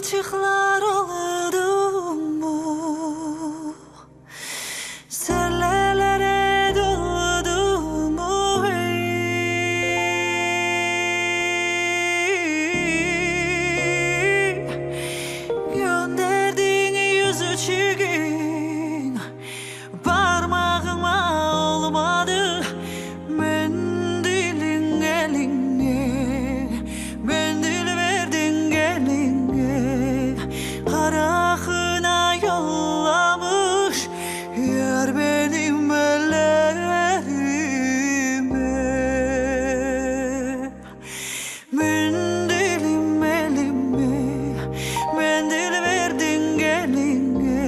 Kızılcıklar oldu mu? Sellelere doldu mu? Hey, gönderdiğin yüzü çirkin, parmağıma olmadı. Mendilin eline, mendil verdin geline, karakına yollamış yar benim ellerime. Mendilim elime, mendil verdin geline,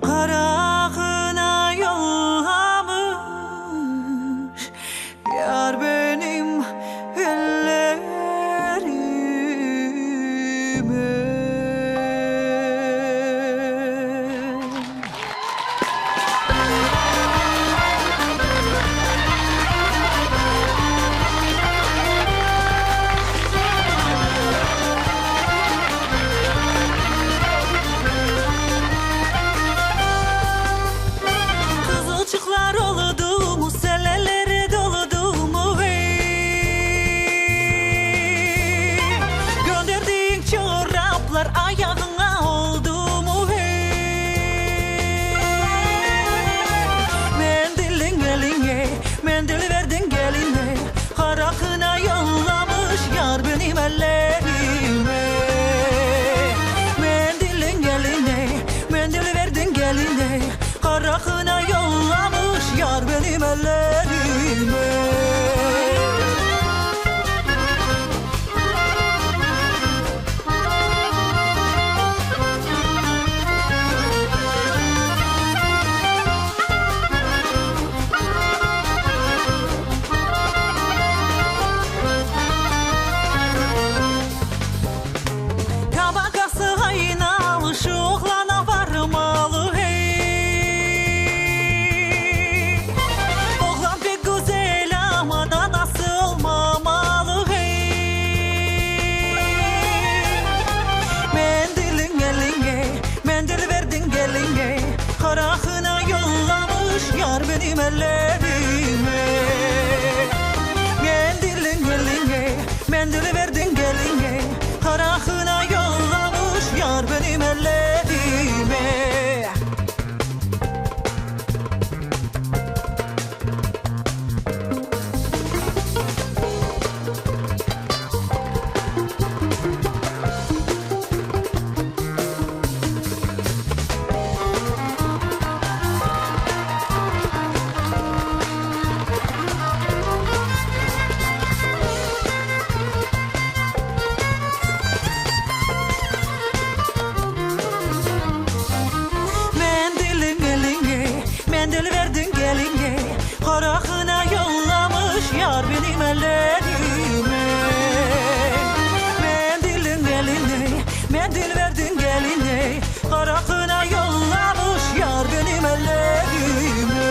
karakına yollamış yar benim ellerime. Kızılcıklar oldu mu? Selleleri doldu mu? Hey, gönderdiğin çoraplar ayağına oldu mu? Hey, mendilin eline, mendil verdin geline, karakına yollamış yar benim ellerime. Mendilin eline, mendil verdin geline, karakına yollamış yar benim ellerime. Tabakası haynalı şu oğlana varmalı. Hey, oğlan pek güzel ama da nasıl olmamalı. Hey, mendilin eline, mendil verdin geline, karakına yollamış yar benim ellerime. Mendilin eline, mendil verdin geline, karakına yollamış yar benim ellerime. Mendilin eline, mendil verdin geline, karakına yollamış yar benim ellerime. Mendilin eline, mendil verdin geline, karakına yollamış yar benim ellerime.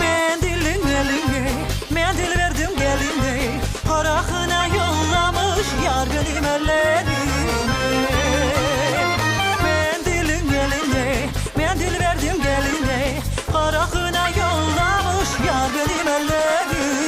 Mendilin eline, mendil verdim geline, karakına yollamış yar benim ellerime. Mendilin eline, mendil verdim geline, karakına yollamış yar benim ellerime.